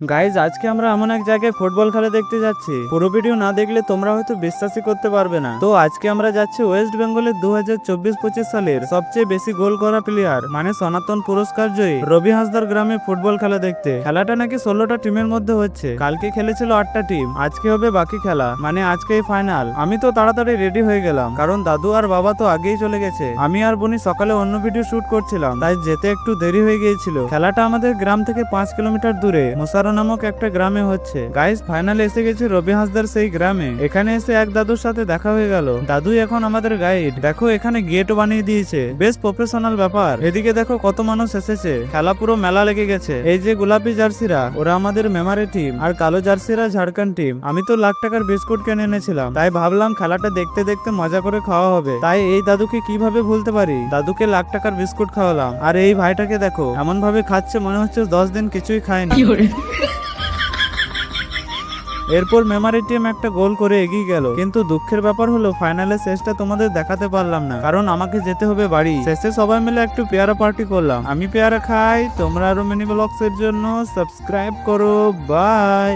Guys আজকে আমরা এমন এক জায়গায় ফুটবল খেলা দেখতে যাচ্ছি। পুরো ভিডিও না দেখলে তোমরা হয়তো বিশ্বাসই করতে পারবে না। তো আজকে আমরা যাচ্ছি ওয়েস্ট বেঙ্গলের 2024-25 সালের সবচেয়ে বেশি গোল করা প্লেয়ার মানে সনাতন পুরস্কার জয়ী রবি হাসদার গ্রামে ফুটবল খেলা দেখতে। খেলাটা নাকি 16টা টিমের মধ্যে হচ্ছে। কালকে খেলেছিল 8টা টিম, আজকে হবে বাকি খেলা, মানে আজকেই ফাইনাল। আমি তো তাড়াতাড়ি রেডি হয়ে গেলাম, কারণ দাদু আর বাবা তো আগেই চলে গেছে। আমি আর বনি সকালে অন্য ভিডিও শুট করছিলাম, তাই যেতে একটু দেরি হয়ে গিয়েছিল। খেলাটা আমাদের গ্রাম থেকে 5 কিলোমিটার দূরে মুসারা নামক একটা গ্রামে হচ্ছে। গাইস ফাইনালে এসে গেছে রবি হাসদার সেই গ্রামে। এখানে এসে এক দাদুর সাথে দেখা হয়ে গেল। দাদুই এখন আমাদের গাইড। দেখো এখানে গেট বানিয়ে দিয়েছে, বেশ প্রফেশনাল ব্যাপার। এদিকে দেখো কত মানুষ এসেছে, খেলা পুরো মেলা লেগে গেছে। এই যে গোলাপি জার্সিরা ওরা আমাদের মেমারি টিম, আর কালো জার্সিরা ঝাড়খণ্ড টিম। আমি তো লাখ টাকার বিস্কুট কিনে এনেছিলাম, তাই ভাবলাম খেলাটা দেখতে দেখতে মজা করে খাওয়া হবে। তাই এই দাদুকে কিভাবে ভুলতে পারি, দাদুকে লাখ টাকার বিস্কুট খাওয়ালাম। আর এই ভাইটাকে দেখো এমন ভাবে খাচ্ছে মনে হচ্ছে 10 দিন কিছুই খায়নি। এরপর মেমারি টিম একটা গোল করে এগিয়ে গেল, কিন্তু দুঃখের ব্যাপার হলো ফাইনালে শেষটা তোমাদের দেখাতে পারলাম না, কারণ আমাকে যেতে হবে বাড়ি। শেষে সবাই মিলে একটু পেয়ারা পার্টি করলাম। আমি পেয়ারা খাই, তোমরা আরো মিনি ব্লগস এর জন্য সাবস্ক্রাইব করো। বাই।